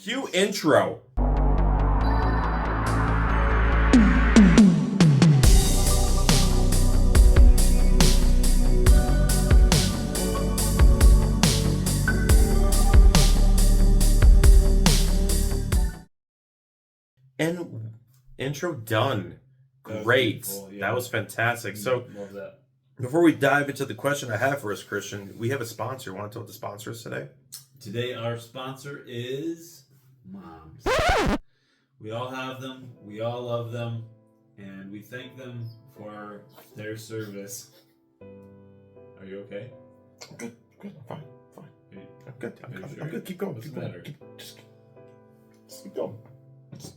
Cue intro. And intro done. Great. That was fantastic. So, love that. Before we dive into the question I have for us, Christian, we have a sponsor. Want to tell what the sponsor is today? Today, our sponsor is moms. We all have them. We all love them. And we thank them for their service. Are you okay? I'm good. I'm fine. I'm good. I'm good. Keep going. What's the matter? Just keep going. It's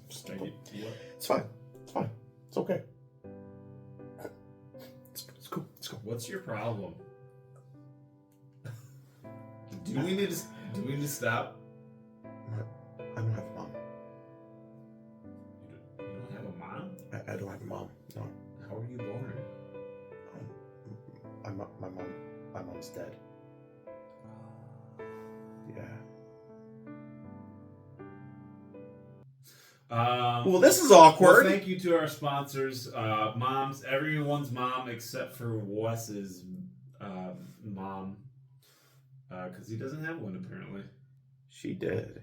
fine. It's okay. It's cool. What's your problem? Do we need to stop? I don't have a mom. You don't have a mom? I don't have a mom. No. How were you born? My mom's dead. Yeah. Well, this is awkward. Well, thank you to our sponsors, moms. Everyone's mom except for Wes's mom, because he doesn't have one apparently. She did.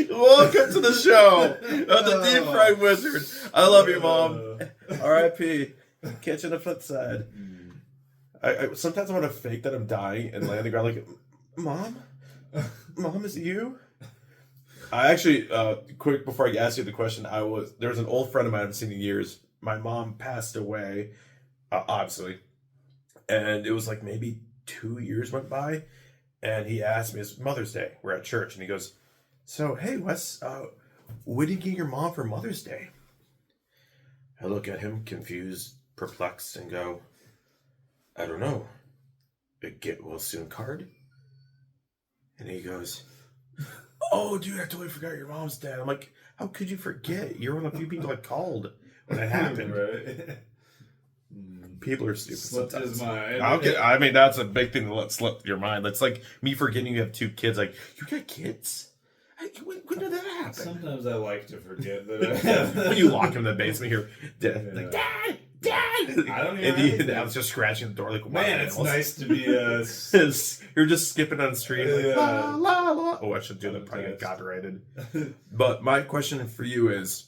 Welcome to the show of the Deep Fried Wizard. I love you, Mom. R.I.P. Catching the flip side. I sometimes I want to fake that I'm dying and lay on the ground like, Mom, is it you? I actually, quick before I ask you the question, there was an old friend of mine I haven't seen in years. My mom passed away, obviously, and it was like maybe 2 years went by, and he asked me, it's Mother's Day, we're at church, and he goes, so, hey, Wes, what did you get your mom for Mother's Day? I look at him, confused, perplexed, and go, I don't know. A get well soon card? And he goes, oh, dude, I totally forgot your mom's dead. I'm like, how could you forget? You're one of the few people I called when it happened. Right. People are stupid Slipped sometimes. his mind. Okay, I mean, that's a big thing to let slip your mind. That's like me forgetting you have 2 kids. Like, you got kids? When did that happen? Sometimes I like to forget that I have them. When you lock him in the basement here, like, Dad! I don't even I was just scratching the door like, man, it's nice to be You're just skipping on the street like, la, la, la. Oh, I should do that. Probably get copyrighted. But my question for you is,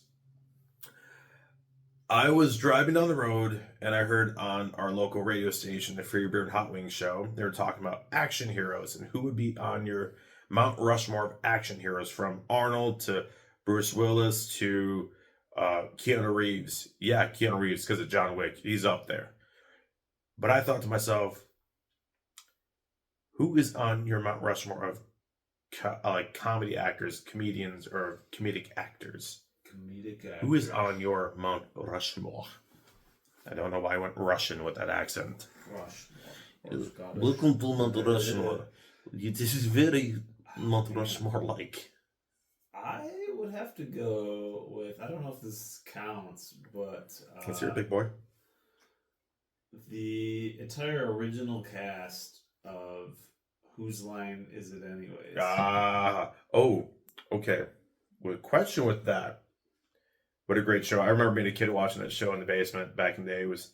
I was driving down the road and I heard on our local radio station, the Free Beer and Hot Wings show, they were talking about action heroes and who would be on your Mount Rushmore of action heroes, from Arnold to Bruce Willis to Keanu Reeves. Yeah, Keanu Reeves, because of John Wick. He's up there. But I thought to myself, who is on your Mount Rushmore of comedy actors, comedians, or comedic actors? Comedic actor. Who is on your Mount Rushmore? I don't know why I went Russian with that accent. Rushmore. Welcome to Mount Rushmore. This is very Mount Rushmore-like. I would have to go with, I don't know if this counts, but Consider a big boy. The entire original cast of Whose Line Is It Anyways? Okay. Well, question with that. What a great show. I remember being a kid watching that show in the basement back in the day. It was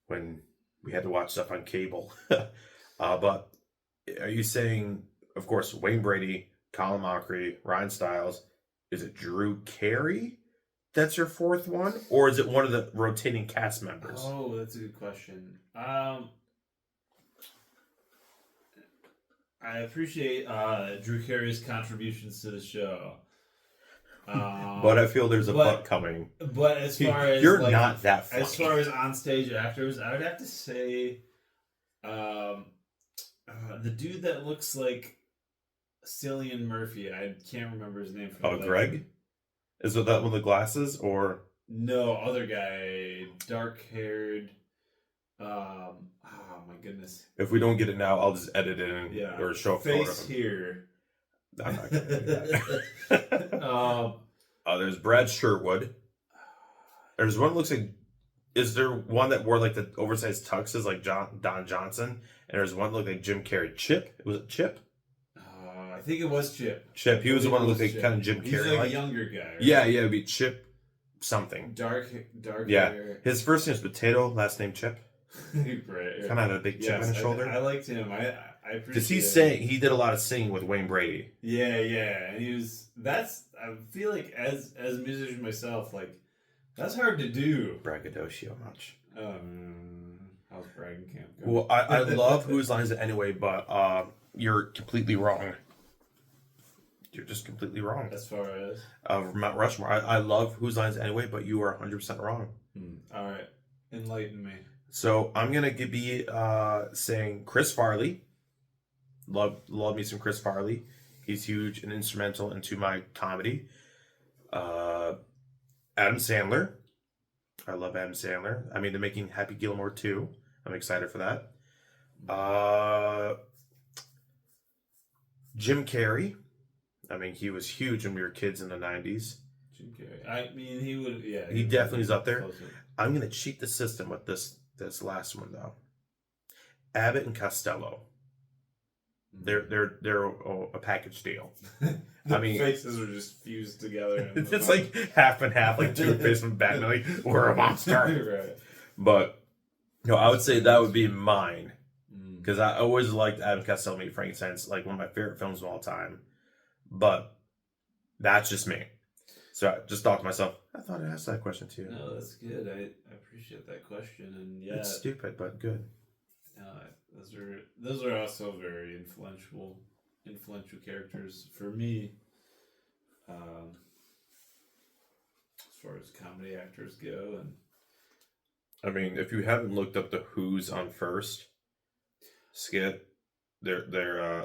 when we had to watch stuff on cable. But are you saying, of course, Wayne Brady, Colin Mockery, Ryan Stiles, is it Drew Carey that's your 4th one? Or is it one of the rotating cast members? Oh, that's a good question. I appreciate Drew Carey's contributions to the show. But I feel there's a butt coming. But as far as you're not that funny. As far as on-stage actors, I would have to say the dude that looks like Cillian Murphy. I can't remember his name. Greg? Is it that one with the glasses, or no? Other guy, dark-haired. Oh my goodness! If we don't get it now, I'll just edit it in or show a photo. Face here. I'm not gonna do that. There's Brad Sherwood. There's one that looks like is there one that wore like the oversized tuxes like Don Johnson, and there's one that looked like Jim Carrey? Chip? Was it Chip? I think it was Chip. Chip. He was the one that looked like kind of Jim He's Carrey. like a younger guy. Right? Yeah, it'd be Chip something. Dark Yeah. hair. His first name is Potato, last name Chip. Right. Kind of had a big chip on his shoulder. I liked him. I appreciate. Because he did a lot of singing with Wayne Brady. Yeah, and he was. I feel like as a musician myself, like that's hard to do. Braggadocio much. How's bragging camp going? Well, I love Whose Line Is It Anyway, but you're completely wrong. You're just completely wrong. As far as Mount Rushmore, I love Whose Line Is It Anyway, but you are 100% wrong. All right, enlighten me. So I'm gonna be saying Chris Farley. Love me some Chris Farley. He's huge and instrumental into my comedy. Adam Sandler. I love Adam Sandler. I mean, they're making Happy Gilmore 2. I'm excited for that. Jim Carrey. I mean, he was huge when we were kids in the 90s. Jim Carrey. I mean, he would. Yeah. He definitely is up there. Closer. I'm gonna cheat the system with this last one though. Abbott and Costello. They're a package deal. I mean, faces are just fused together. It's like half and half, like Two-Face and Batman. Like we're a monster. Right. But no, I would say that would be mine because I always liked Abbott and Costello Meet Frankenstein. It's like one of my favorite films of all time. But that's just me. So I just thought to myself, I thought I'd ask that question too. No, that's good. I appreciate that question, and yeah, it's stupid but good. Those are also very influential characters for me. As far as comedy actors go, and I mean, if you haven't looked up the Who's on First skit, their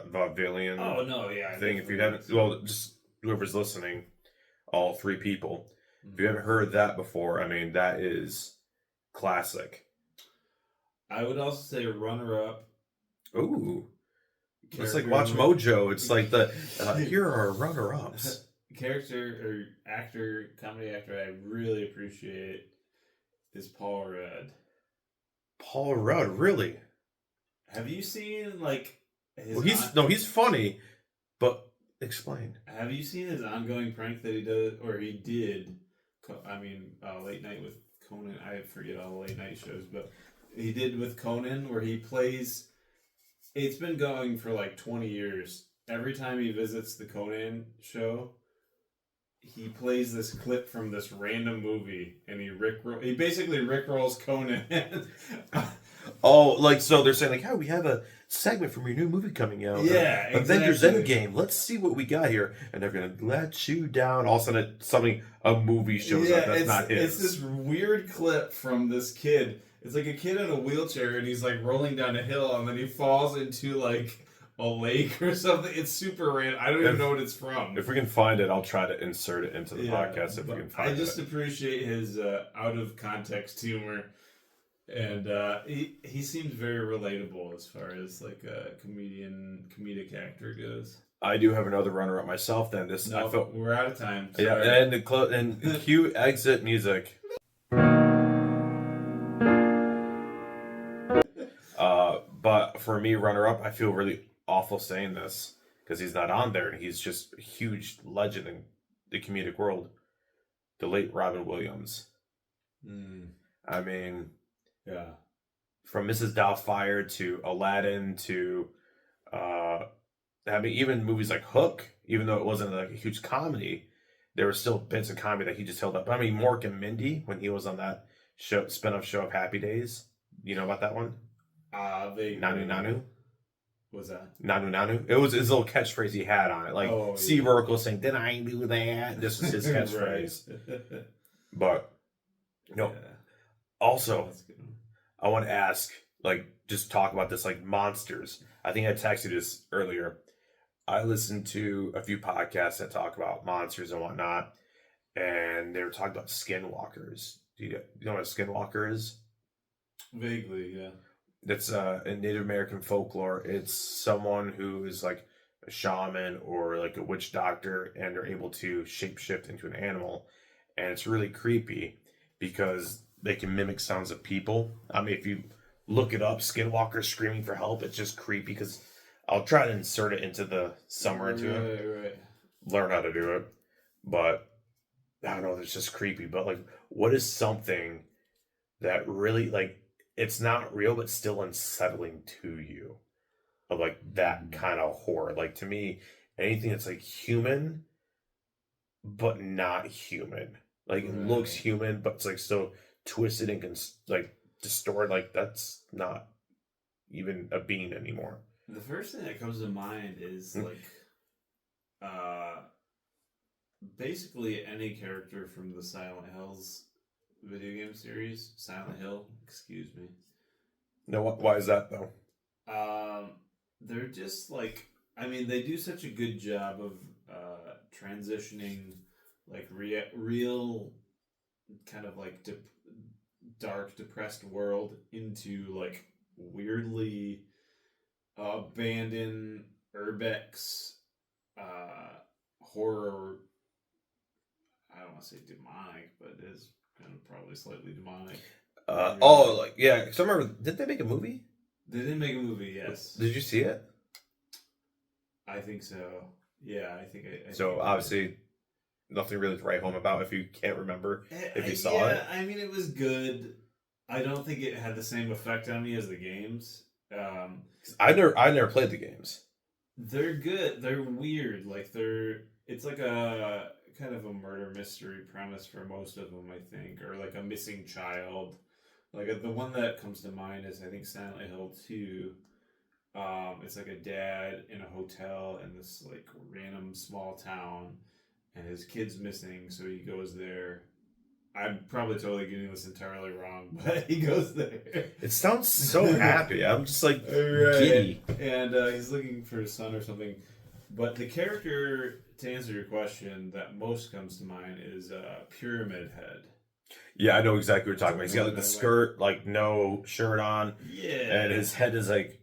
vaudevillian thing. If you haven't, well, just whoever's listening, all three people. If you haven't heard that before, I mean, that is classic. I would also say runner-up. Ooh. It's like Watch Mojo. It's like here are our runner-ups. Character or actor, comedy actor I really appreciate is Paul Rudd. Paul Rudd, really? Have you seen like his? Well, he's funny, but explain. Have you seen his ongoing prank that he does or he did? I mean, Late Night with Conan. I forget all the late night shows, but he did with Conan where he plays. It's been going for like 20 years. Every time he visits the Conan show, he plays this clip from this random movie, and he basically rickrolls Conan. Oh, like so they're saying like, "Hey, we have a segment from your new movie coming out. Yeah, Avengers exactly. Endgame. Let's see what we got here." And they're gonna let you down. All of a sudden, a movie shows up that's not his. It's this weird clip from this kid. It's like a kid in a wheelchair, and he's like rolling down a hill, and then he falls into like a lake or something. It's super random. I don't even know what it's from. If we can find it, I'll try to insert it into the podcast if we can find it. I just appreciate his out of context humor, and he seems very relatable as far as like a comedic actor goes. I do have another runner-up myself. Then we're out of time. Sorry. Yeah, and cue exit music. But for me, runner-up, I feel really awful saying this because he's not on there, and he's just a huge legend in the comedic world. The late Robin Williams. I mean, yeah, from Mrs. Doubtfire to Aladdin to, even movies like Hook, even though it wasn't like a huge comedy, there were still bits of comedy that he just held up. I mean, Mork and Mindy when he was on that spin-off show of Happy Days. You know about that one? Nanu Nanu. What's that? Nanu Nanu. It was his little catchphrase he had on it. Like Steve Urkel saying, "Did I do that?" This was his catchphrase. But also, I want to ask, like, just talk about this, like, monsters. I think I texted this earlier. I listened to a few podcasts that talk about monsters and whatnot, and they were talking about skinwalkers. Do you know what a skinwalker is? Vaguely, yeah. That's in Native American folklore. It's someone who is like a shaman or like a witch doctor, and they're able to shapeshift into an animal. And it's really creepy because they can mimic sounds of people. I mean, if you look it up, Skinwalker screaming for help, it's just creepy because I'll try to insert it into the somewhere into it. Right. Learn how to do it. But I don't know, it's just creepy. But like, what is something that really like it's not real but still unsettling to you? Of like that kind of horror. Like to me, anything that's like human but not human. Like it looks human, but it's like so twisted and like distorted. Like that's not even a being anymore. The first thing that comes to mind is like, basically any character from the Silent Hills video game series. Silent Hill, excuse me. No, why is that though? They're just like, I mean, they do such a good job of transitioning like real kind of like dark, depressed world into like weirdly abandoned urbex horror. I don't want to say demonic, but it is kind of probably slightly demonic. Like yeah, because I remember, did they make a movie? They did make a movie, yes. Did you see it? I think so. Yeah, I think. So obviously, nothing really to write home about if you can't remember if you saw it. I mean, it was good. I don't think it had the same effect on me as the games. I never played the games. They're good. They're weird. Like it's like a kind of a murder mystery premise for most of them, I think, or like a missing child. Like the one that comes to mind is I think Silent Hill 2. It's like a dad in a hotel in this like random small town, and his kid's missing, so he goes there. I'm probably totally getting this entirely wrong, but he goes there. It sounds so happy. I'm just like giddy. And he's looking for his son or something. But the character, to answer your question, that most comes to mind is Pyramid Head. Yeah, I know exactly what you're talking about. He's got like the skirt, like no shirt on. Yeah. And his head is like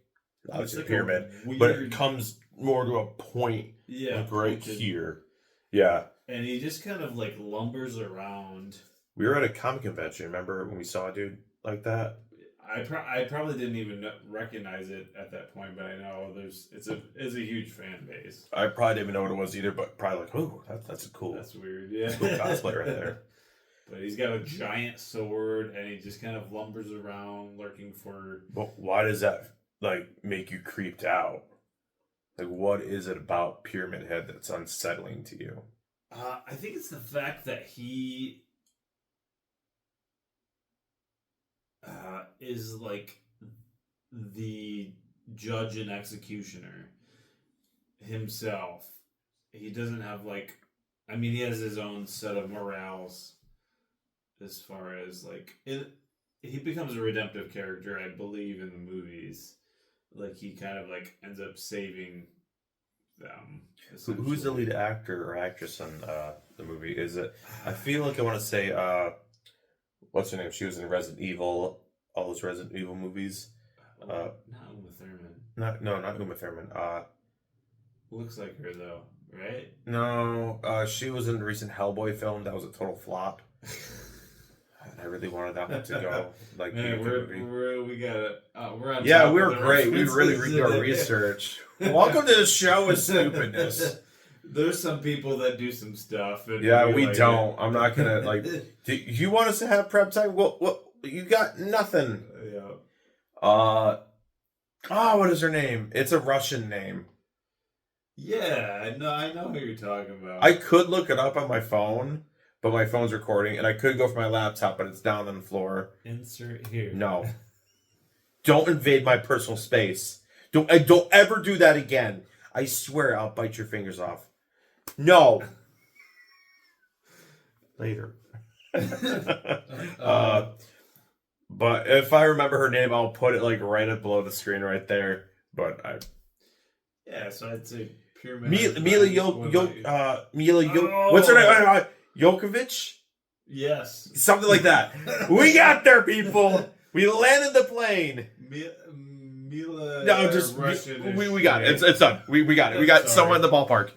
obviously like a pyramid. Weird... But it comes more to a point. Yeah. Like right here. Yeah. And he just kind of like lumbers around. We were at a comic convention, remember when we saw a dude like that? I probably didn't even recognize it at that point, but I know it's a huge fan base. I probably didn't even know what it was either, but probably like, oh, that's a cool. That's weird, yeah. Cool cosplay right there. But he's got a giant sword, and he just kind of lumbers around, lurking for. But why does that like make you creeped out? Like, what is it about Pyramid Head that's unsettling to you? I think it's the fact that he is like the judge and executioner himself. He doesn't have like, I mean, he has his own set of morals as far as like he becomes a redemptive character, I believe, in the movies. Like he kind of like ends up saving them. Who's the lead actor or actress in the movie? Is it? I feel like I want to say what's her name? She was in Resident Evil, all those Resident Evil movies. Not Uma Thurman. Not Uma Thurman. Looks like her though, right? No, she was in the recent Hellboy film. That was a total flop. I really wanted that one to go. Like, man, we got it. We're on. Yeah, we were great. We really did our research. Welcome to the show with stupidness. There's some people that do some stuff. And yeah, we like don't. I'm not gonna like. Do you want us to have prep time? Well, you got nothing. Yeah. What is her name? It's a Russian name. Yeah, I know who you're talking about. I could look it up on my phone, but my phone's recording, and I could go for my laptop, but it's down on the floor. Insert here. No. Don't invade my personal space. Don't ever do that again. I swear I'll bite your fingers off. No. Later. But if I remember her name, I'll put it like right up below the screen right there. But yeah, so I'd say Pyramid. What's her name? Jokovic? Yes. Something like that. We got there, people. We landed the plane. Mila. No, just we got it. It's done. We got it. We got someone in the ballpark.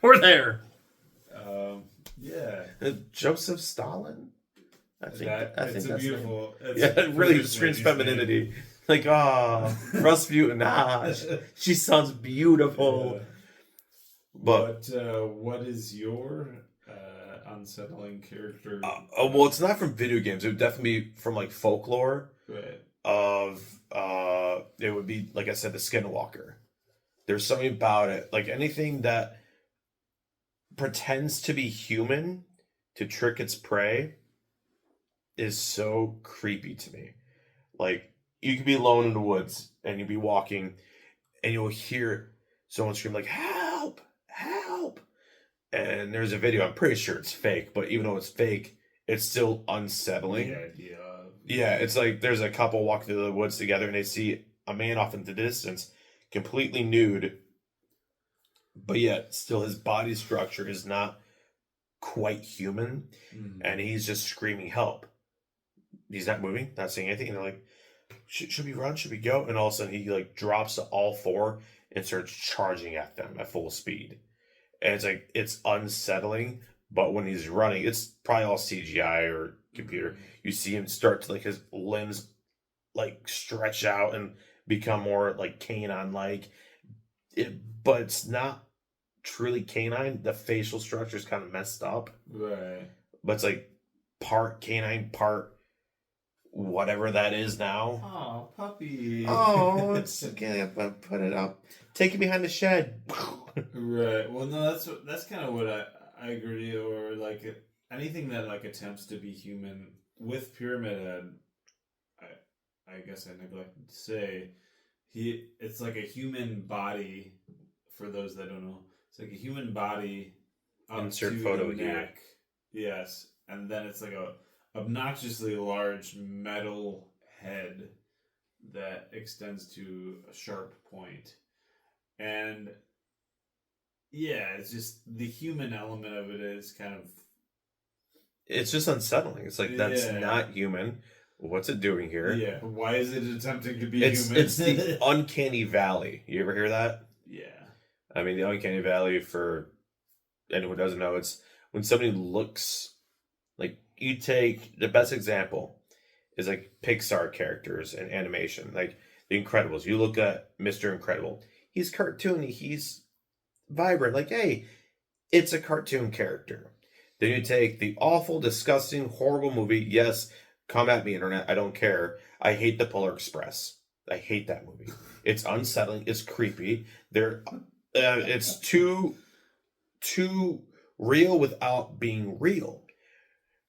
We're there. Yeah. Joseph Stalin. I think It's a that's beautiful. it really screams femininity. Like, Rasputin, she sounds beautiful. Yeah. But What is your unsettling character? well, it's not from video games. It would definitely be from like folklore. Right. Of it would be like I said, the skinwalker. There's something about it, like anything that pretends to be human to trick its prey is so creepy to me. Like you could be alone in the woods and you'll be walking and you'll hear someone scream like help, help. And there's a video, I'm pretty sure it's fake, but even though it's fake, it's still unsettling. The idea. Yeah, it's like there's a couple walking through the woods together and they see a man off in the distance, completely nude, but yet still his body structure is not quite human, and he's just screaming help. He's not moving, not saying anything, and they're like, should we run? Should we go? And all of a sudden he like drops to all four and starts charging at them at full speed. And it's like, it's unsettling, but when he's running, it's probably all CGI or computer. You see him start to like his limbs like stretch out and become more like canine like. But it's not truly canine. The facial structure is kind of messed up. Right. But it's like part canine, part whatever that is now. Oh, puppy. Oh, it's okay. I put it up. Take it behind the shed. Right. Well, no, that's kind of what I agree. Or like anything that like attempts to be human with Pyramid Head. I guess I neglected to say it's like a human body. For those that don't know, it's like a human body. Insert photo here. Yes, and then it's like a obnoxiously large metal head that extends to a sharp point. And yeah, it's just the human element of it is kind of... It's just unsettling. It's like, that's not human. What's it doing here? Yeah, why is it attempting to be human? It's the uncanny valley. You ever hear that? Yeah. I mean, the uncanny valley, for anyone who doesn't know, it's when somebody looks like, you take the best example is like Pixar characters and animation, like The Incredibles. You look at Mr. Incredible. He's cartoony. He's vibrant. Like, hey, it's a cartoon character. Then you take the awful, disgusting, horrible movie. Yes, come at me, internet. I don't care. I hate the Polar Express. I hate that movie. It's unsettling. It's creepy. It's too real without being real.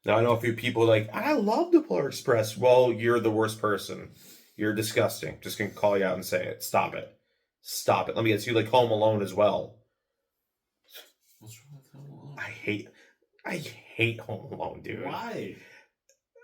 Now, I know a few people like, I love the Polar Express. Well, you're the worst person. You're disgusting. Just gonna call you out and say it. Stop it. Stop it. Let me guess, you like Home Alone as well. What's wrong with Home Alone? I hate Home Alone, dude. Why?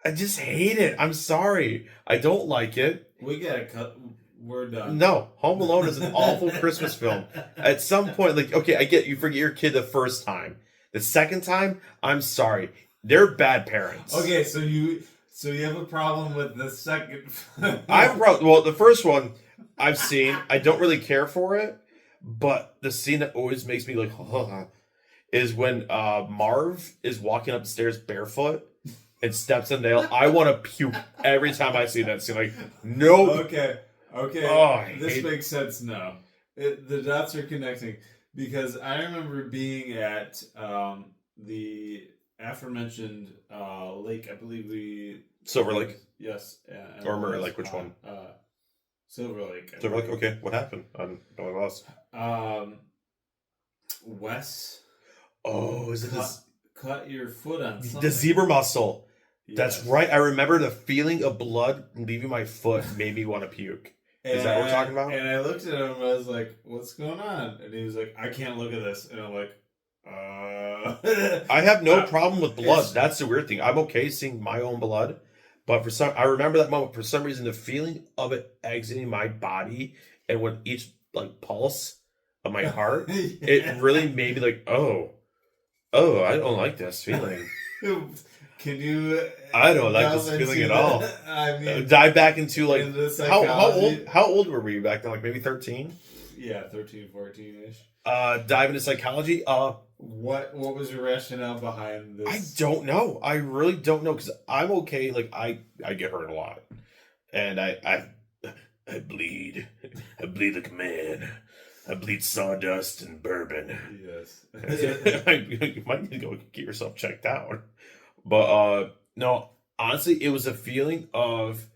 I just hate it. I'm sorry. I don't like it. We gotta cut. We're done. No, Home Alone is an awful Christmas film. At some point, like, okay, I get you forget your kid the first time. The second time, I'm sorry. They're bad parents. Okay, so you have a problem with the second. Well, the first one I've seen. I don't really care for it, but the scene that always makes me like, is when Marv is walking up the stairs barefoot and steps on nail. I want to puke every time I see that scene. Like, no. Okay. Oh, this makes sense now. The dots are connecting because I remember being at the aforementioned lake. I believe Silver Lake. Yes. Or Murray Lake. Which one? Silver Lake. Silver Lake. Okay. What happened? I'm going lost. Wes. Oh, is it cut your foot on something? The zebra mussel. Yes. That's right. I remember the feeling of blood leaving my foot made me want to puke. Is that what we're talking about? And I looked at him and I was like, what's going on? And he was like, I can't look at this. And I'm like, I have no problem with blood. That's the weird thing. I'm okay seeing my own blood. But I remember that moment. For some reason, the feeling of it exiting my body and with each like pulse of my heart, it really made me like, oh, I don't like this feeling. Can you? I don't like this feeling at all. I mean, dive back into like into how old were we back then? Like maybe 13? Yeah, 13, 14-ish. dive into psychology. What was your rationale behind this? I don't know. I really don't know because I'm okay. Like I get hurt a lot, and I bleed. I bleed like a man. I bleed sawdust and bourbon. Yes. You might need to go get yourself checked out. But no, honestly, it was a feeling of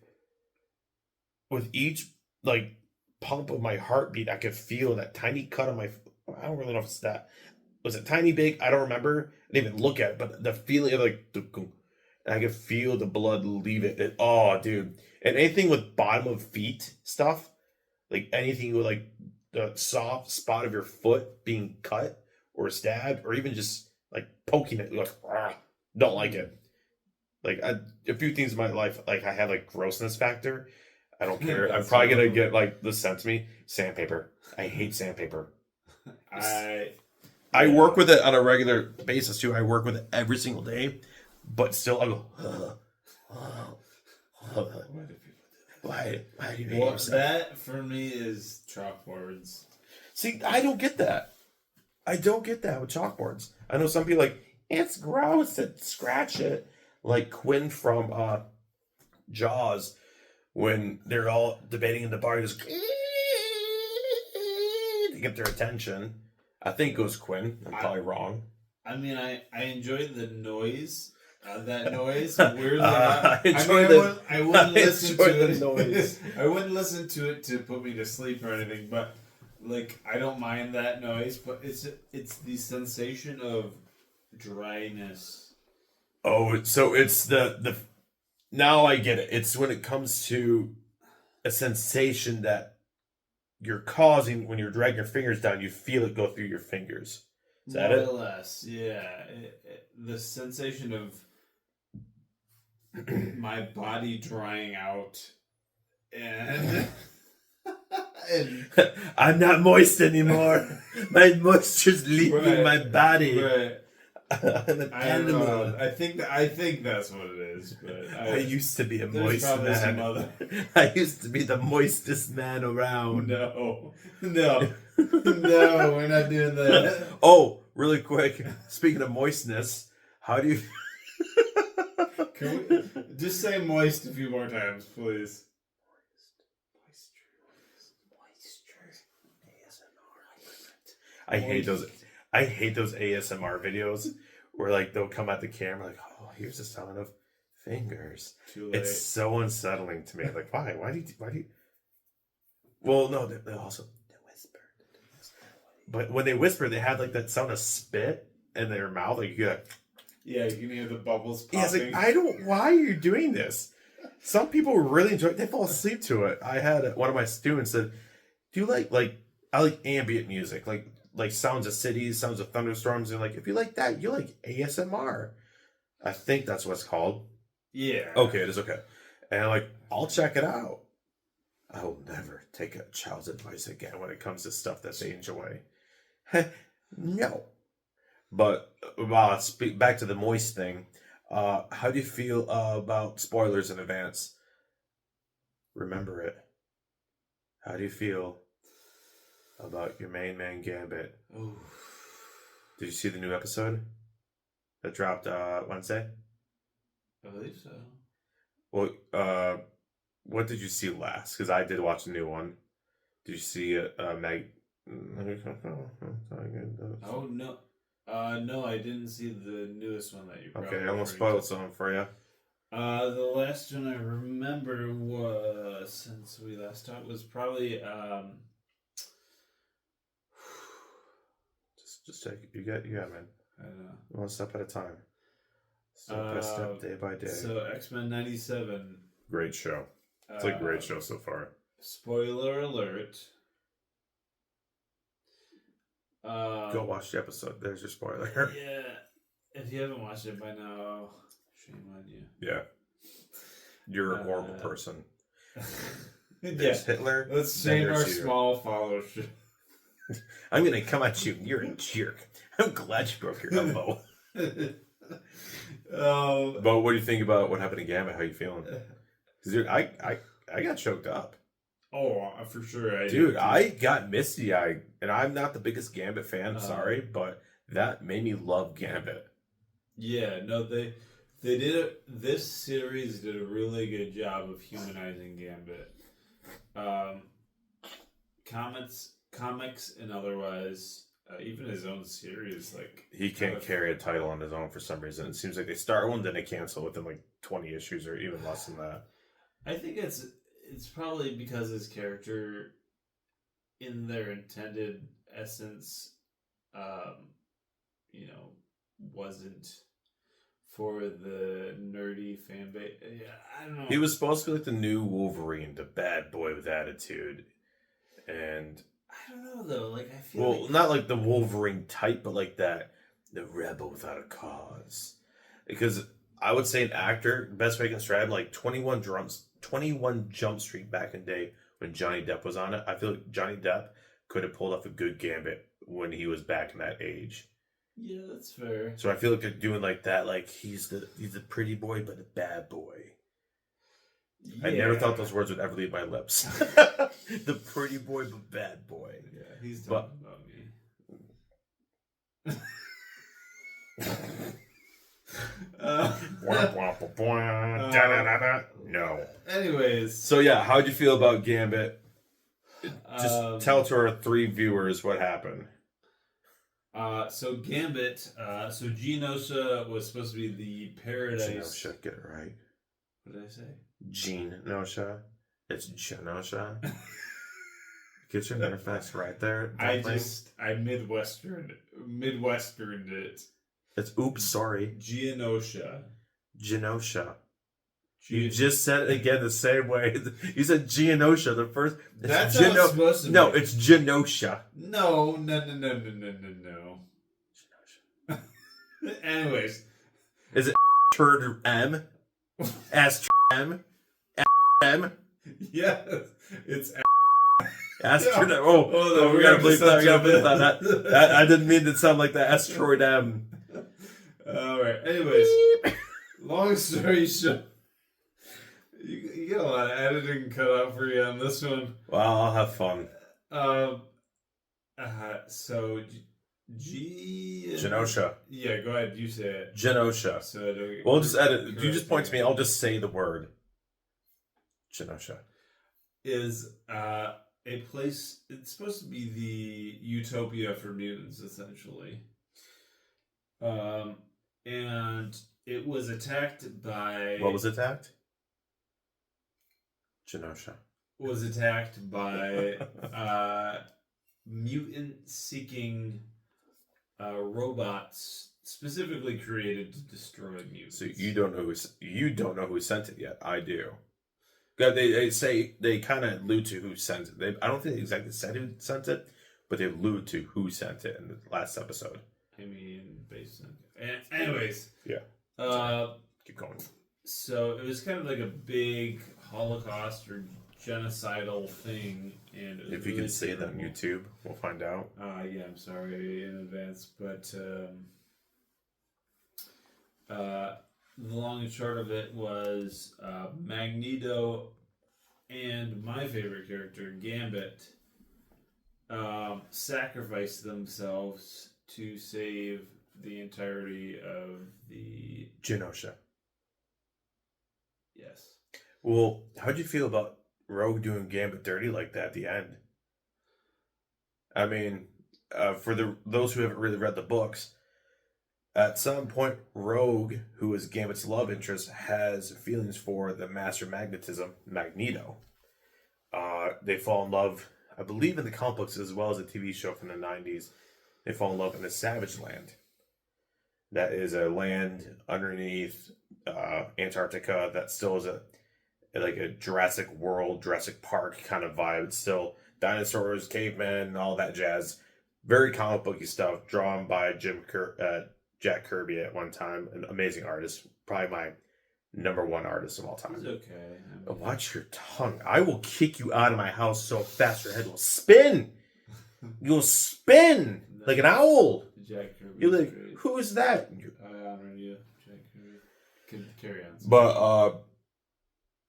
with each like pump of my heartbeat, I could feel that tiny cut on my. I don't really know if it's that. Was it tiny big? I don't remember. I didn't even look at it, but the feeling of like, and I could feel the blood leave it. Oh, dude! And anything with bottom of feet stuff, like anything with like the soft spot of your foot being cut or stabbed, or even just like poking it, like don't like it. Like a few things in my life, like I have like grossness factor. I don't care. I'm probably gonna get like this sent to me. Sandpaper. I hate sandpaper. I work with it on a regular basis too. I work with it every single day, but still I go. Why do you hate yourself? That for me is chalkboards. See, I don't get that. I don't get that with chalkboards. I know some people like it's gross to scratch it, like Quinn from Jaws, when they're all debating in the bar, he goes to get their attention. I think it was Quinn. I'm probably wrong. I mean, I enjoy the noise. That noise. Weirdly enough, I wouldn't listen to it. Noise. I wouldn't listen to it to put me to sleep or anything. But like, I don't mind that noise. But it's the sensation of dryness. Oh, so it's the. Now I get it. It's when it comes to a sensation that you're causing when you're dragging your fingers down, you feel it go through your fingers. Is that it? More or less, yeah. The sensation of my body drying out and I'm not moist anymore. My moisture's leaving my body. Right. I'm an animal. I think that's what it is. But I used to be a moist man. I used to be the moistest man around. No, we're not doing that. Oh, really quick. Speaking of moistness, how do you? Can we just say moist a few more times, please? I hate those ASMR videdos where like they'll come at the camera like, oh, here's the sound of fingers. Too late. It's so unsettling to me. Like, why? Why do you? Well, no, they also whisper. But when they whisper, they have like that sound of spit in their mouth. Like you get. Yeah, you can hear the bubbles popping. Yeah, it's like I don't. Why are you doing this? Some people really enjoy it. They fall asleep to it. I had one of my students said, "Do you like I like ambient music, like sounds of cities, sounds of thunderstorms, and like if you like that, you like ASMR. I think that's what it's called. Yeah. Okay, it is okay. And I'm like, I'll check it out. I will never take a child's advice again when it comes to stuff that they enjoy. No. But back to the moist thing. How do you feel about spoilers in advance? Remember it. How do you feel about your main man Gambit? Ooh. Did you see the new episode that dropped Wednesday? I believe so. Well, what did you see last? Because I did watch the new one. Did you see Meg? Oh no, no, I didn't see the newest one that you. Okay, I won't spoil something for you. The last one I remember was since we last talked was probably Just take it. You got man. I don't know. One step at a time. Step by step, day by day. So X-Men 97. Great show. It's a great show so far. Spoiler alert. Go watch the episode. There's your spoiler. Yeah. If you haven't watched it by now, shame on you. Yeah. You're a horrible person. Yes, Hitler. Let's shame our small followership. I'm going to come at you. You're a jerk. I'm glad you broke your elbow. But what do you think about what happened to Gambit? How you feeling? Because I got choked up. Oh, for sure. Dude, I got misty-eyed, and I'm not the biggest Gambit fan, sorry, but that made me love Gambit. Yeah, no, they did it. This series did a really good job of humanizing Gambit. Comics, and otherwise, even his own series, like he can't carry a title on his own for some reason. It seems like they start one, then they cancel within like 20 issues or even less than that. I think it's probably because his character, in their intended essence, wasn't for the nerdy fan base. Yeah, I don't know. He was supposed to be like the new Wolverine, the bad boy with attitude, and I don't know though. Like I feel not like the Wolverine type, but like that the rebel without a cause. Because I would say an actor, best way I can describe him, like 21 Jump Street back in the day when Johnny Depp was on it. I feel like Johnny Depp could have pulled off a good Gambit when he was back in that age. Yeah, that's fair. So I feel like they're doing like that, like he's the pretty boy but a bad boy. Yeah. I never thought those words would ever leave my lips. The pretty boy but bad boy. Yeah, he's talking about me. No. Anyways. So yeah, how'd you feel about Gambit? Just tell to our 3 viewers what happened. So Gambit, so Genosha was supposed to be the paradise. Genosha, get it right. What did I say? Genosha. It's Genosha. Get your nerve facts right there. I Midwesterned it. It's oops, sorry. Genosha. You just said it again the same way. You said Genosha the first. That's how it's supposed to be. No, it's Genosha. No. Anyways. Is it turd M? M? M? Yes. It's Asteroid M. Oh, we gotta bleep that. I didn't mean to sound like the asteroid M. Alright, anyways. Long story short. You get a lot of editing cut out for you on this one. Well, I'll have fun. So Genosha. Yeah, go ahead. You say it. Genosha. So we'll just edit. You just point to me. I'll just say the word. Genosha is a place. It's supposed to be the utopia for mutants, essentially. And it was attacked by. What was attacked? Genosha was attacked by mutant-seeking robots, specifically created to destroy mutants. So you don't know who sent it yet. I do. They say they kind of allude to who sent it. I don't think they exactly said who sent it, but they allude to who sent it in the last episode. I mean, based on. Anyways. Yeah. Keep going. So it was kind of like a big Holocaust or genocidal thing, and it was if you can say that on YouTube, we'll find out. Yeah, I'm sorry in advance, but the long and short of it was Magneto and my favorite character, Gambit, sacrificed themselves to save the entirety of the Genosha. Yes. Well, how'd you feel about Rogue doing Gambit dirty like that at the end? I mean, for those who haven't really read the books, at some point, Rogue, who is Gambit's love interest, has feelings for the Master Magnetism, Magneto. They fall in love, I believe, in the comic books as well as a TV show from the 90s. They fall in love in the Savage Land. That is a land underneath Antarctica that still is a Jurassic World, Jurassic Park kind of vibe. It's still dinosaurs, cavemen, and all that jazz. Very comic booky stuff, drawn by Jack Kirby at one time. An amazing artist. Probably my number one artist of all time. It's okay. Watch your tongue. I will kick you out of my house so fast your head will spin. You'll spin like an owl. Jack Kirby. You're like, who is that? I honor you, Jack Kirby. Carry on. But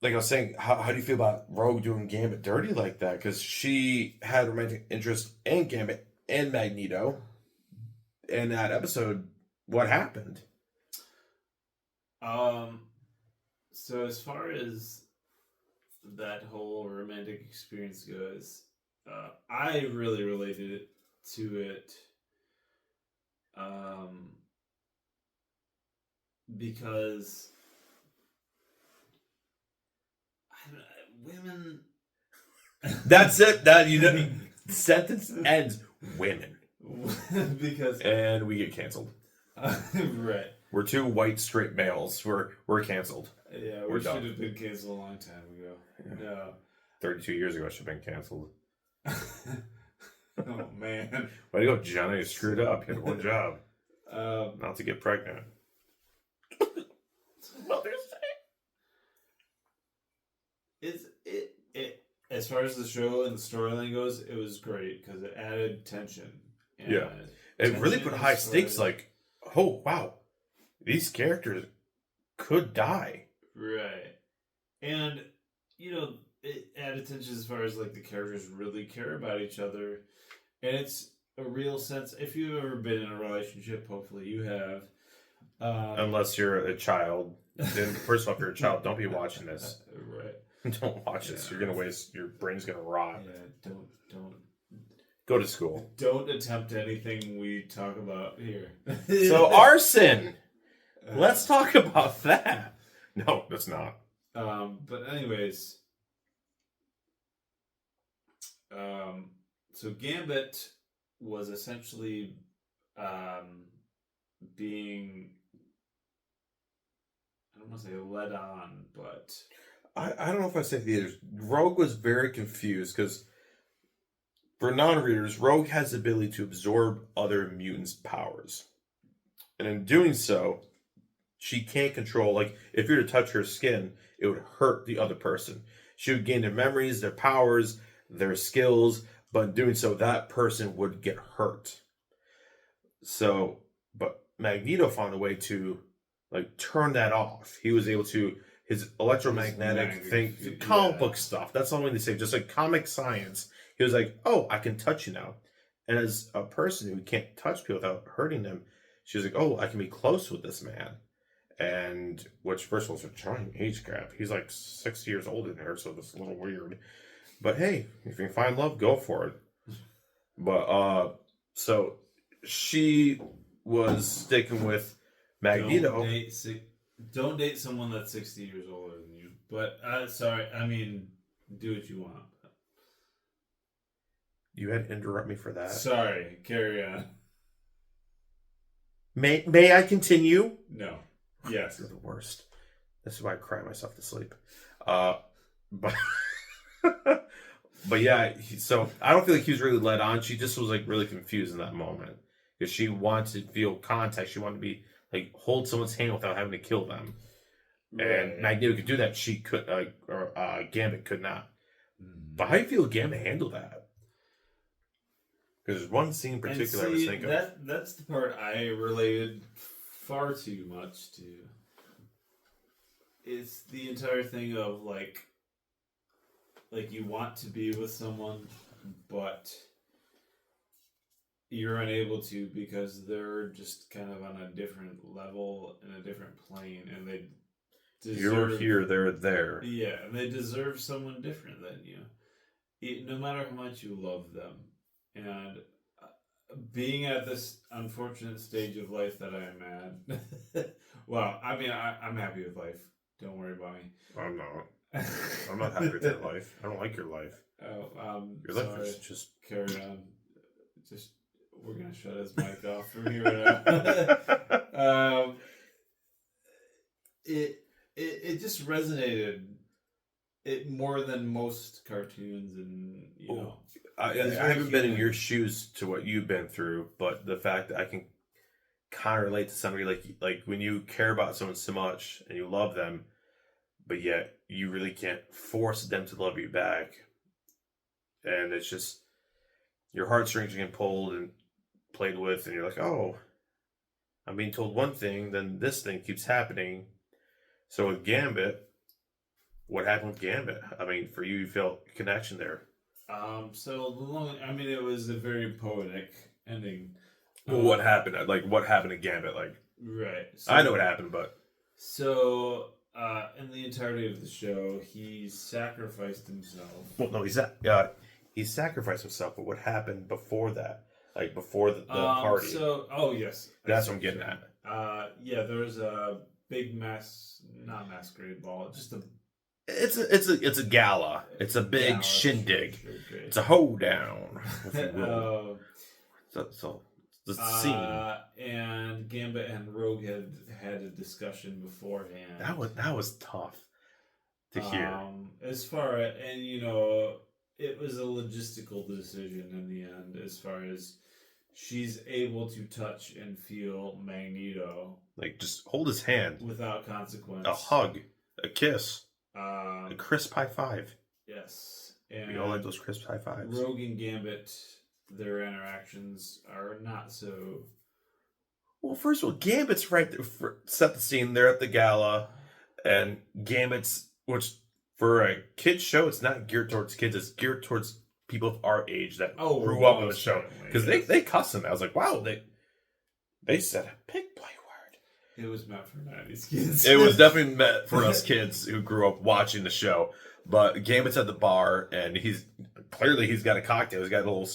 like I was saying, how do you feel about Rogue doing Gambit dirty like that? Because she had romantic interest in Gambit and Magneto. In that episode, what happened? So as far as that whole romantic experience goes, I really related to it, because women. That's it. That you know, sentence ends. Women. Because and we get canceled. Right. We're two white straight males. We're canceled. Yeah, we should have been canceled a long time ago. Yeah. No. 32 years ago, I should have been canceled. Oh man. Way to go, Johnny. You screwed up. You had one job. Not to get pregnant. Mother's Day. It as far as the show and the storyline goes, it was great because it added tension. And yeah. It really put high stakes, like, oh, wow. These characters could die. Right. And, you know, it added tension as far as, like, the characters really care about each other. And it's a real sense. If you've ever been in a relationship, hopefully you have. Unless you're a child. Then, first of all, if you're a child, don't be watching this. Right. Don't watch this. You're going to waste, your brain's going to rot. Yeah, don't. Go to school. Don't attempt anything we talk about here. So, arson! Let's talk about that. No, that's not. But anyways, so Gambit was essentially being, I don't want to say led on, but I don't know if I say theaters. Rogue was very confused because for non-readers, Rogue has the ability to absorb other mutants' powers. And in doing so, she can't control, like, if you were to touch her skin, it would hurt the other person. She would gain their memories, their powers, their skills, but in doing so, that person would get hurt. So, but Magneto found a way to, like, turn that off. He was able to, his electromagnetic thing, comic book stuff, that's all we need to say, just like comic science. He was like, oh, I can touch you now. And as a person who can't touch people without hurting them, she was like, oh, I can be close with this man. And, which, first of all, is a giant age gap. He's like 6 years older than her, so that's a little weird. But hey, if you can find love, go for it. But, so, she was sticking with Magneto. Don't date someone that's 60 years older than you. But, sorry, I mean, do what you want. You had to interrupt me for that. Sorry, carry on. May I continue? No. Yes. You're the worst. This is why I cry myself to sleep. But but yeah, so I don't feel like he was really led on. She just was like really confused in that moment. Because she wanted to feel contact. She wanted to be like hold someone's hand without having to kill them. Right. And Magneto could do that. She could, Gambit could not. But how do you feel Gambit handled that? Because there's one scene in particular I was thinking of. That's the part I related far too much to. It's the entire thing of like you want to be with someone, but you're unable to because they're just kind of on a different level and a different plane, and they deserve, you're here, they're there. Yeah, and they deserve someone different than you, no matter how much you love them. And being at this unfortunate stage of life that I am at, well, I mean, I'm happy with life. Don't worry about me. I'm not. I'm not happy with your life. I don't like your life. Oh, your life is just carry on. Just we're gonna shut his mic off from here on out. It just resonated. It more than most cartoons, and you know. I haven't been in your shoes to what you've been through, but the fact that I can kind of relate to somebody like when you care about someone so much and you love them, but yet you really can't force them to love you back, and it's just your heartstrings are getting pulled and played with, and you're like, oh, I'm being told one thing, then this thing keeps happening. So with Gambit, what happened with Gambit? I mean, for you felt a connection there. It was a very poetic ending. Well, what happened? Like, what happened to Gambit? Like, right. So, I know what happened, but in the entirety of the show, he sacrificed himself. well, no, he sacrificed himself. But what happened before that? Like before the party? Yes, that's what I'm getting at. There was a big not masquerade ball, just a. It's a gala. It's a big shindig. Sure. It's a hoedown. So the scene. And Gambit and Rogue had a discussion beforehand. That was tough to hear. As far as, and it was a logistical decision in the end. As far as she's able to touch and feel Magneto, like just hold his hand without consequence, a hug, a kiss. A crisp high five. Yes. And we all like those crisp high fives. Rogue and Gambit, their interactions are not so... Well, first of all, Gambit's right there. Set the scene. They're at the gala. And Gambit's, which for a kid's show, it's not geared towards kids. It's geared towards people of our age that grew up on the show. Because they cuss him. I was like, wow, they said a big play. It was meant for 90s kids. It was definitely meant for us kids who grew up watching the show. But Gambit's at the bar, and he's got a cocktail. He's got a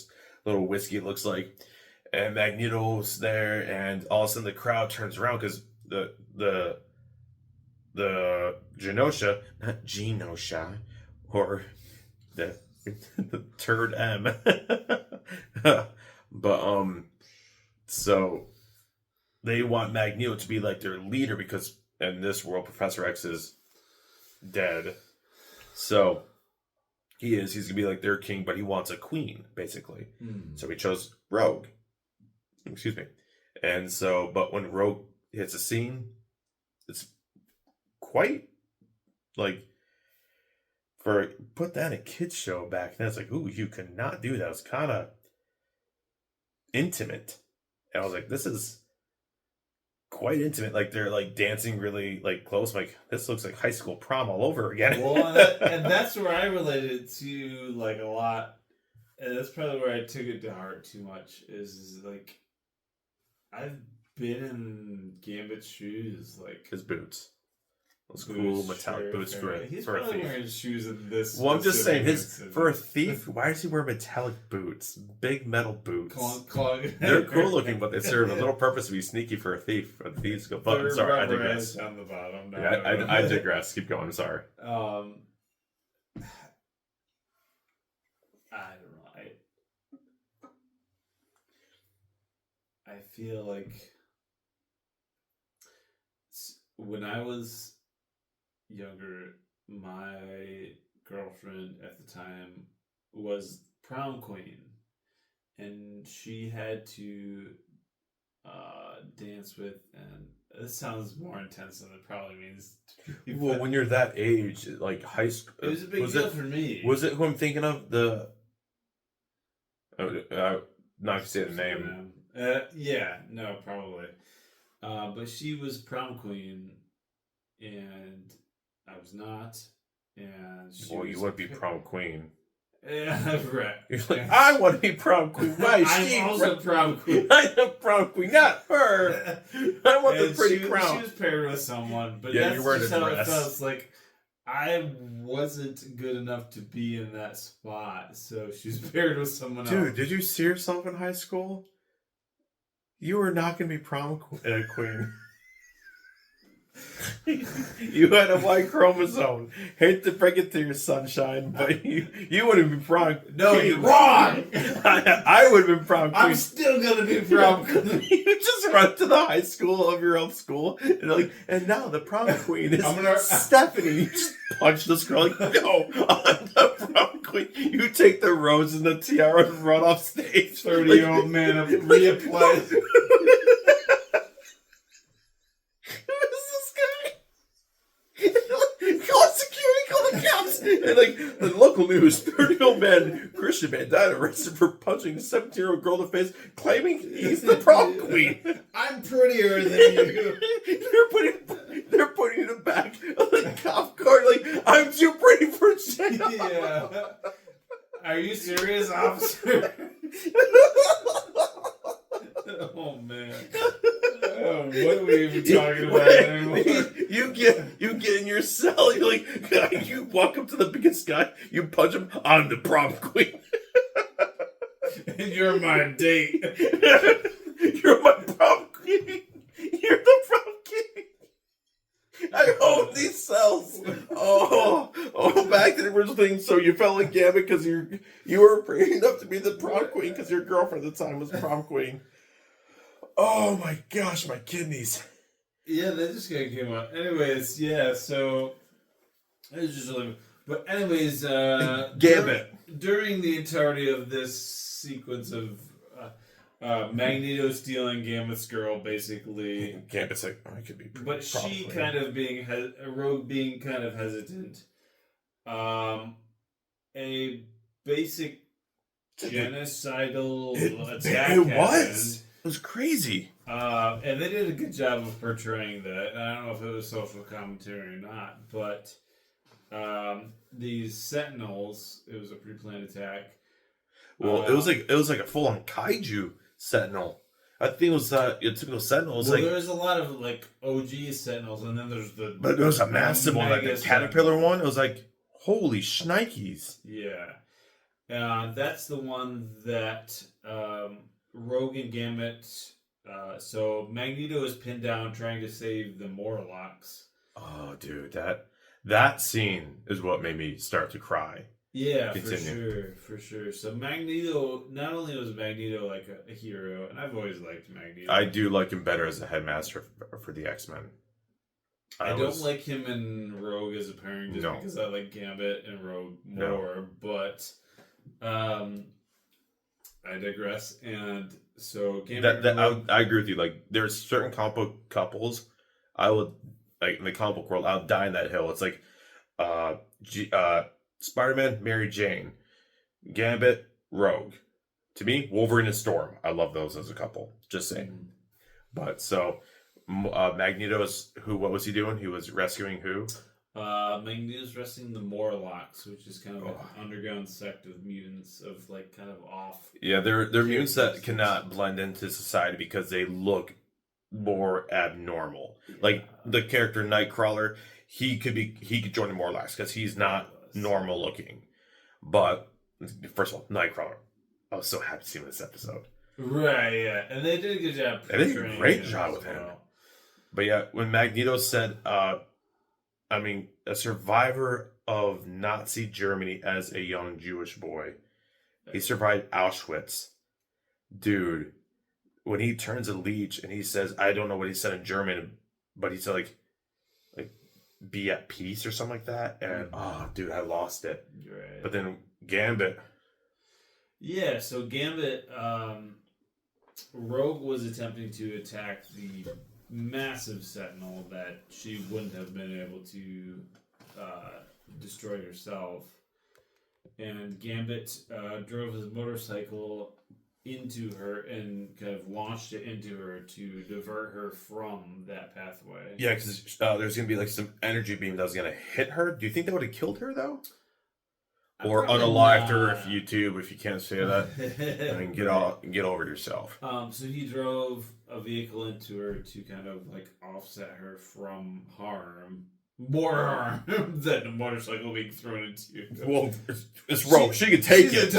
little whiskey, it looks like. And Magneto's there, and all of a sudden the crowd turns around because the Genosha, not Genosha, or the turd M. But so they want Magneto to be like their leader because in this world, Professor X is dead. So he's going to be like their king, but he wants a queen, basically. So he chose Rogue. Excuse me. And so, but when Rogue hits a scene, it's quite like, put that in a kid's show back then, it's like, ooh, you could not do that. It was kind of intimate. And I was like, this is quite intimate. Like they're like dancing really like close. I'm like, this looks like high school prom all over again. Well, and that's where I related to like a lot. And that's probably where I took it to heart too much. Is like I've been in Gambit's shoes, like his boots. Those cool metallic boots for a He's thief. probably wearing shoes in this. Well, I'm just saying, for a thief, why does he wear metallic boots? Big metal boots. Clunk. They're cool looking, but they serve a little purpose to be sneaky for a thief. For the thieves go. But sorry, I digress. On the bottom. Yeah, I digress. Keep going. I'm sorry. I don't know. I feel like when I was younger, my girlfriend at the time was prom queen, and she had to dance with, and this sounds more intense than it probably means. Well, when you're that age, like high school, it was a big deal for me. Was it who I'm thinking of? Not to say the name. No, probably. But she was prom queen, and I was not. And you would be prom queen. Yeah, right. You're like, I want to be prom queen. I'm also prom queen. I'm prom queen, not her. I want the pretty crown. She was paired with someone, but yeah, that's just how it felt. Like I wasn't good enough to be in that spot, so she was paired with someone else. Dude, did you see yourself in high school? You were not going to be prom queen. You had a Y chromosome. Hate to break it to your sunshine, but you wouldn't be prom. No, you're wrong. I would have been prom queen. I'm still gonna be prom queen. You just run to the high school of your own school, and now the prom queen is Stephanie. You just punch this girl like, no, I'm the prom queen. You take the rose and the tiara and run off stage. 30-year-old man reapplied. And like, look Local news: 30-year-old man Christian man died arrested for punching a 17-year-old girl in the face, claiming he's the prom queen. I'm prettier than you. They're putting in the back of the cop car like, I'm too pretty for jail. Yeah. Are you serious, officer? Oh man. Oh, what are we even talking about anymore? You get in your cell. You're like, you walk up to the biggest guy. You punch him. I'm the prom queen. And you're my date. You're my prom queen. You're the prom king. I own these cells. Oh, back to the original thing. So you fell in Gambit because you were pretty enough to be the prom queen because your girlfriend at the time was prom queen. Oh my gosh, my kidneys. Yeah, that just kind of came out. Anyways, yeah, so it was just really. But anyways, Gambit. During the entirety of this sequence of Magneto stealing Gambit's girl, basically. Gambit's like, I could be. But she kind of being Rogue being kind of hesitant. A basic genocidal attack. It was. It was crazy. And they did a good job of portraying that. I don't know if it was social commentary or not, but these Sentinels, it was a pre-planned attack. Well, it was like a full-on kaiju Sentinel. I think it was a typical Sentinel. Well, there was a lot of like OG Sentinels, and then there's but there was a massive one, like the Caterpillar one. It was like, holy shnikes. Yeah, that's the one that Rogue and Gambit. So Magneto is pinned down trying to save the Morlocks. Oh, dude, that scene is what made me start to cry. Yeah, for sure. So Magneto, not only was Magneto like a hero, and I've always liked Magneto. I do like him better as a headmaster for the X-Men. I don't like him in Rogue as a pairing just because I like Gambit and Rogue more, but I digress. And so Gambit I agree with you. Like, there's certain comic book couples I would, like, in the comic book world, I'll die in that hill. It's like Spider-Man, Mary Jane, Gambit, Rogue. To me, Wolverine and Storm. I love those as a couple. Just saying. Mm-hmm. But so Magneto's what was he doing? He was rescuing who? Magneto's rescuing the Morlocks, which is kind of like an underground sect of mutants of like kind of off. Yeah, they're mutants that cannot blend into society because they look more abnormal. Yeah. Like the character Nightcrawler, he could join the Morlocks because he's not normal looking. But first of all, Nightcrawler, I was so happy to see him in this episode. Right, yeah, and they did a good job. They did a great job with him. But yeah, when Magneto said, a survivor of Nazi Germany as a young Jewish boy, he survived Auschwitz. Dude, when he turns a leech and he says, I don't know what he said in German, but he said like be at peace or something like that. And dude, I lost it. Right. But then Gambit. Yeah, so Gambit, Rogue was attempting to attack the massive Sentinel that she wouldn't have been able to destroy herself. And Gambit drove his motorcycle into her and kind of launched it into her to divert her from that pathway. Yeah, because there's going to be like some energy beam that was going to hit her. Do you think that would have killed her though? Or unalived her if you can't say that. I mean, get over it yourself. So he drove a vehicle into her to kind of like offset her from harm. More harm than the motorcycle being thrown into. Well, it's Rogue. She can take it.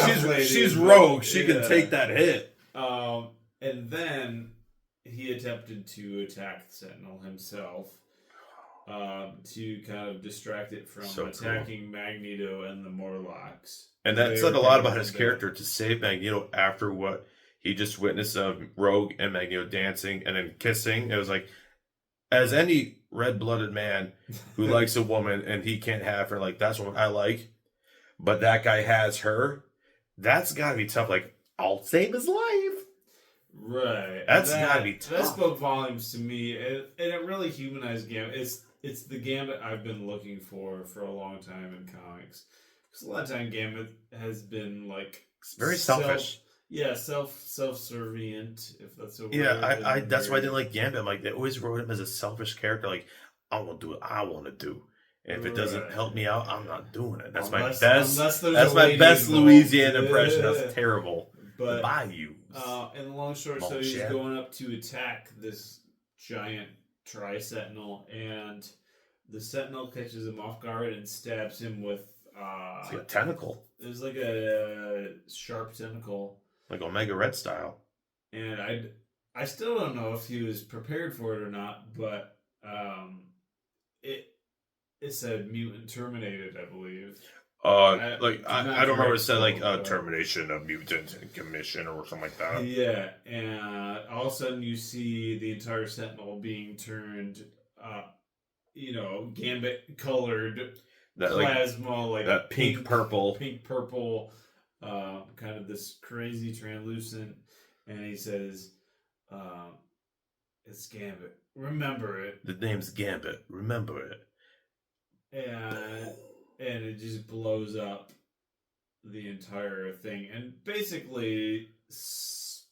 She's Rogue. She can take that hit. And then he attempted to attack the Sentinel himself. To kind of distract it from attacking Magneto and the Morlocks. And that said a lot about his character to save Magneto after what he just witnessed of Rogue and Magneto dancing and then kissing. It was like, as any red-blooded man who likes a woman and he can't have her, like, that's what I like, but that guy has her, that's gotta be tough. Like, I'll save his life. Right. That's gotta be tough. That spoke volumes to me, and it really humanized Gambit. It's the Gambit I've been looking for a long time in comics. Because a lot of time Gambit has been like It's very selfish. Self-servient, if that's a word. Yeah, I that's why I didn't like Gambit. Like they always wrote him as a selfish character. Like I want to do what I want to do. And if it doesn't help me out, I'm not doing it. That's my best. That's my best Louisiana impression. That's terrible. But the bayou. In the long short, so he's going up to attack this giant tri-sentinel, and the sentinel catches him off guard and stabs him with it's like a tentacle. It was like a sharp tentacle, like Omega Red style. And I still don't know if he was prepared for it or not, but it said mutant terminated, I believe. I don't remember it said like termination of mutant commission or something like that. Yeah, and all of a sudden you see the entire Sentinel being turned, Gambit colored that, plasma, like that pink purple, kind of this crazy translucent, and he says, "It's Gambit. Remember it. The name's Gambit. Remember it." And it just blows up the entire thing and basically stops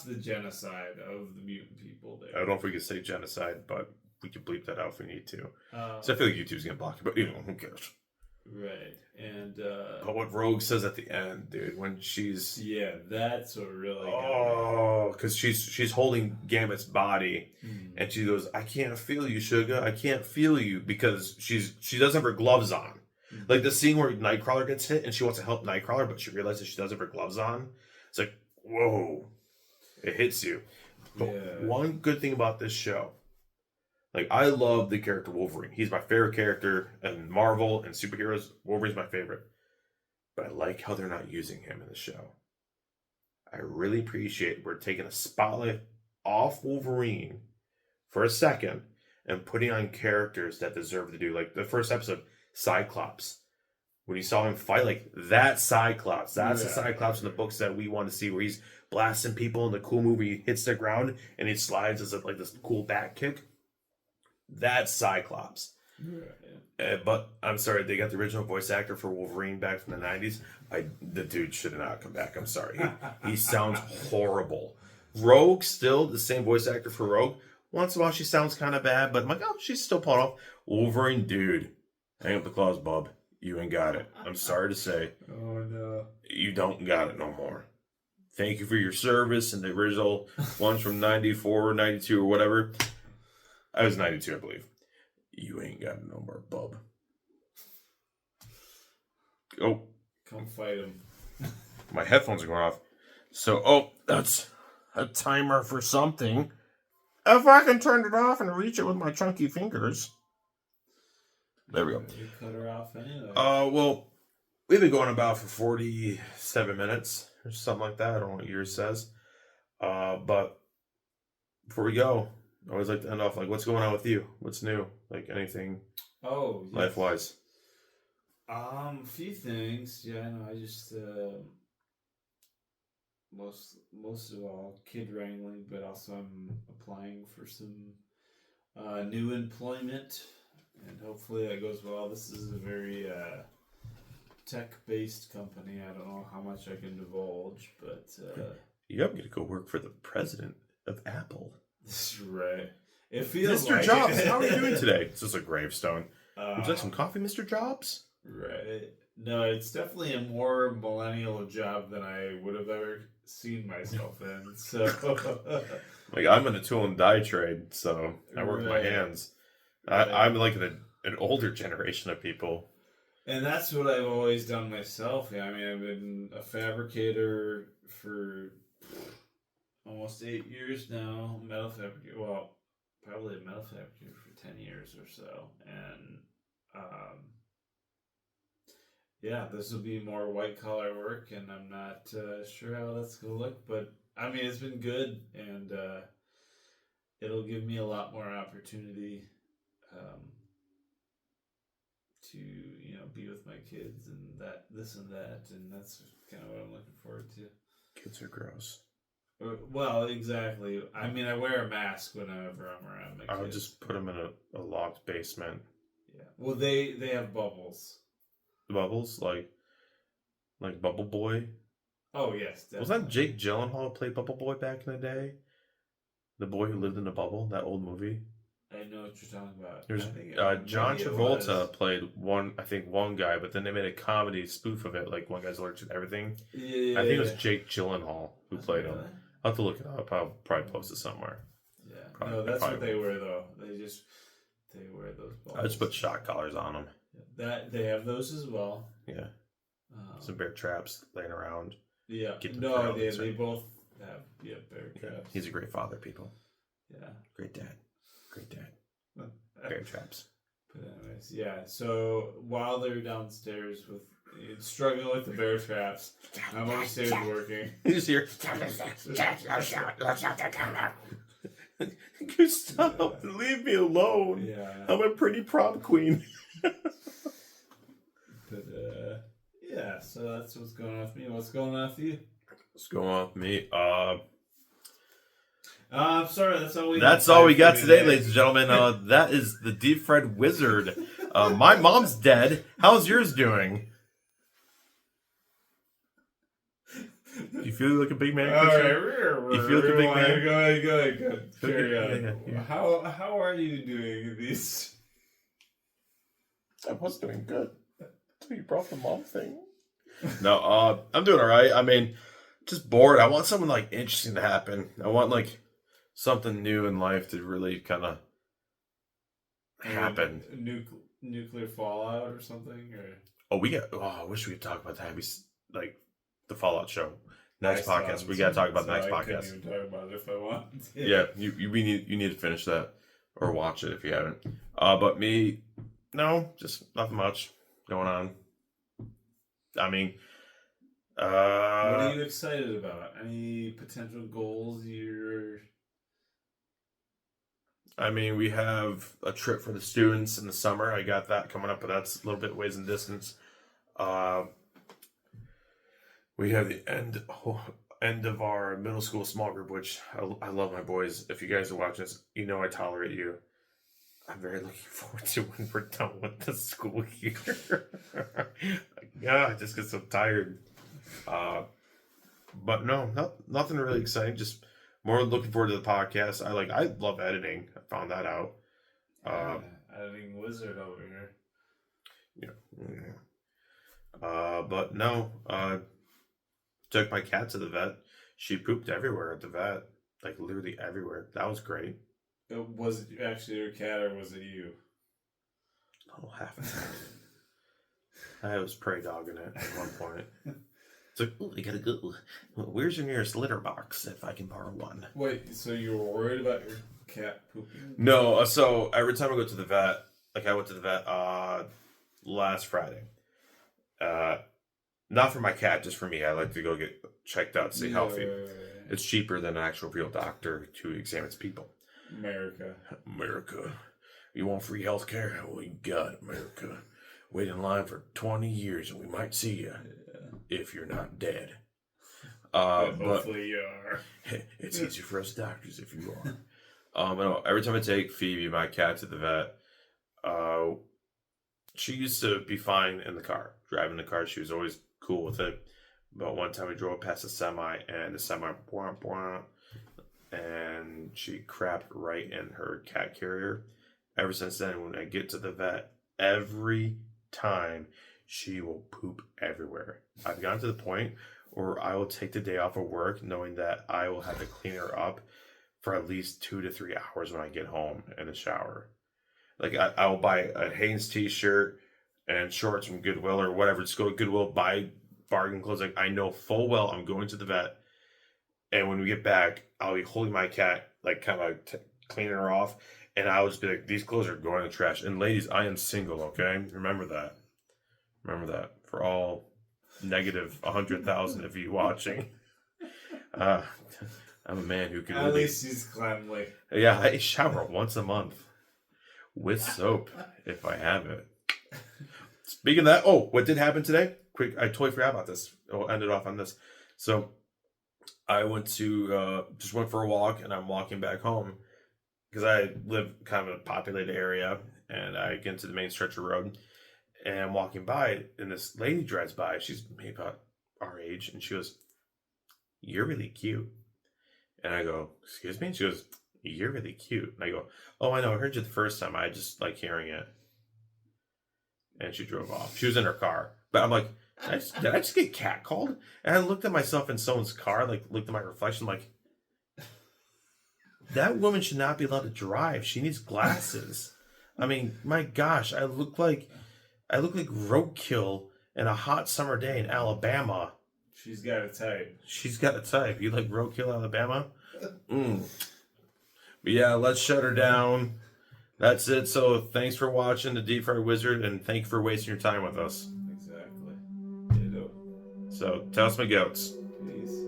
the genocide of the mutant people there. I don't know if we could say genocide, but we could bleep that out if we need to. So I feel like YouTube's gonna block it, but who cares? Right. And but what Rogue says at the end, dude, when she's that's what really because she's holding Gambit's body, and she goes, "I can't feel you, Sugar. I can't feel you," because she doesn't have her gloves on. Like the scene where Nightcrawler gets hit and she wants to help Nightcrawler, but she realizes she doesn't have her gloves on. It's like, whoa, it hits you. But one good thing about this show, like, I love the character Wolverine. He's my favorite character in Marvel and superheroes. Wolverine's my favorite. But I like how they're not using him in the show. I really appreciate we're taking a spotlight off Wolverine for a second and putting on characters that deserve to do. Like the first episode, Cyclops. When you saw him fight, like, that Cyclops. That's the Cyclops in the books that we want to see, where he's blasting people in the cool movie. He hits the ground and he slides as like this cool back kick. That's Cyclops. But I'm sorry, they got the original voice actor for Wolverine back from the 90s. The dude should not come back. I'm sorry. He sounds horrible. Rogue, still the same voice actor for Rogue. Once in a while she sounds kind of bad, but I'm like, oh, she's still pulling off. Wolverine, dude. Hang up the claws, bub. You ain't got it. I'm sorry to say. Oh, no. You don't got it no more. Thank you for your service and the original ones from 94, 92, or whatever. I was 92, I believe. You ain't got it no more, bub. Oh. Come fight him. My headphones are going off. So, that's a timer for something. If I can turn it off and reach it with my chunky fingers. There we go. You cut her off anyway. Well, we've been going about for 47 minutes or something like that. I don't know what yours says. But before we go, I always like to end off like, what's going on with you? What's new? Like anything life-wise? A few things. Yeah, I know. I just most of all kid wrangling, but also I'm applying for some new employment, and hopefully that goes well. This is a very tech-based company. I don't know how much I can divulge, but you have to go work for the president of Apple. That's right. It feels Mr. like Jobs, it. how are you doing today? It's just a gravestone. Would you like some coffee, Mr. Jobs? Right. No, it's definitely a more millennial job than I would have ever seen myself in. So, like, I'm in a tool and die trade, so I work with my hands. I'm like an older generation of people. And that's what I've always done myself. Yeah, I mean, I've been a fabricator for almost 8 years now. Metal fabricator. Well, probably a metal fabricator for 10 years or so. And this will be more white collar work, and I'm not sure how that's gonna look, but I mean, it's been good, and it'll give me a lot more opportunity to be with my kids and this and that, and that's kind of what I'm looking forward to. Kids are gross. Well, exactly. I mean, I wear a mask whenever I'm around my kids. I would just put them in a locked basement. Yeah. Well, they have bubbles. bubbles, like Bubble Boy. Oh yes, definitely. Was that Jake Gyllenhaal who played Bubble Boy back in the day? The boy who lived in a bubble, that old movie. I know what you're talking about. There's John Travolta played one guy, but then they made a comedy spoof of it, like one guy's allergic to everything. Yeah, I think it was Jake Gyllenhaal who played him. I'll have to look it up. I'll probably post it somewhere. Yeah, probably, no, that's what they wear though. They wear those balls. I just put shock collars on them. That they have those as well. Yeah, some bear traps laying around. Yeah, they both have bear traps. Yeah. He's a great father, people. Yeah, great dad. Bear traps. But anyways, yeah. So while they're downstairs struggling with the bear traps, I'm upstairs working. You just hear. Stop! Leave me alone. Yeah, I'm a pretty prom queen. But yeah. So that's what's going on with me. What's going on with you? What's going on with me? I'm sorry, that's all we got today, ladies and gentlemen. That is the deep fried wizard. My mom's dead. How's yours doing? You feel like a big man? All right, you feel like a big man? Go ahead. Carry on. Yeah. How are you doing these? I was doing good. You brought the mom thing. No, I'm doing all right. I mean, just bored. I want something like interesting to happen. I want like something new in life to really kind of happen. Nuclear fallout or something, or I wish we could talk about that. Like the Fallout show. Next podcast. We gotta talk about the next podcast. I couldn't even talk about it if I want. Yeah, you need to finish that or watch it if you haven't. But me, no, just nothing much going on. I mean, what are you excited about? Any potential goals we have a trip for the students in the summer. I got that coming up, but that's a little bit ways in distance. We have the end of our middle school small group, which I love my boys. If you guys are watching this, you know I tolerate you. I'm very looking forward to when we're done with the school year. I just get so tired. But no, nothing really exciting. Just more looking forward to the podcast. I love editing. I found that out. Editing wizard over here. Yeah. But no. Took my cat to the vet. She pooped everywhere at the vet. Like literally everywhere. That was great. Was it actually your cat or was it you? Oh, half of it. I was prey dogging it at one point. It's like, oh, I gotta go. Where's your nearest litter box if I can borrow one? Wait, so you were worried about your cat pooping? No, so every time I go to the vet, like I went to the vet last Friday. Not for my cat, just for me. I like to go get checked out, stay healthy. It's cheaper than an actual real doctor to examine people. America. You want free health care? We got it, America. Wait in line for 20 years and we might see you if you're not dead. But hopefully you are. It's easier for us doctors if you are. Every time I take Phoebe, my cat, to the vet, she used to be fine in the car. Driving the car, she was always cool with it. But one time we drove past a semi, and the semi, and she crapped right in her cat carrier. Ever since then, when I get to the vet, every time she will poop everywhere. I've gotten to the point where I will take the day off of work knowing that I will have to clean her up for at least 2 to 3 hours when I get home in the shower. Like I will buy a Hanes t-shirt and shorts from Goodwill or whatever. Just go to Goodwill, buy bargain clothes. Like I know full well I'm going to the vet, and when we get back, I'll be holding my cat, like kind of cleaning her off, and I'll just be like, these clothes are going in the trash. And ladies, I am single, okay? Remember that. Remember that. For all negative 100,000 of you watching. I'm a man who can... At least he's cleanly. Yeah, I shower once a month. With soap, if I have it. Speaking of that, what did happen today? Quick, I totally forgot about this. I'll end it off on this. So, I went for a walk, and I'm walking back home because I live kind of in a populated area, and I get into the main stretch of road, And I'm walking by, and this lady drives by. She's maybe about our age, and she goes, "You're really cute." And I go, "Excuse me?" And she goes, "You're really cute." And I go, "Oh, I know. I heard you the first time. I just like hearing it." And she drove off. She was in her car. But I'm like, did I just get catcalled? And I looked at myself in someone's car, like looked at my reflection, like, that woman should not be allowed to drive. She needs glasses. I mean, my gosh, I look like roadkill in a hot summer day in Alabama. She's got a type. She's got a type. You like roadkill Alabama? Mm. But yeah, let's shut her down. That's it. So thanks for watching the Deep Fried Wizard, and thank you for wasting your time with us. Exactly. Ditto. So tell us my goats. Peace.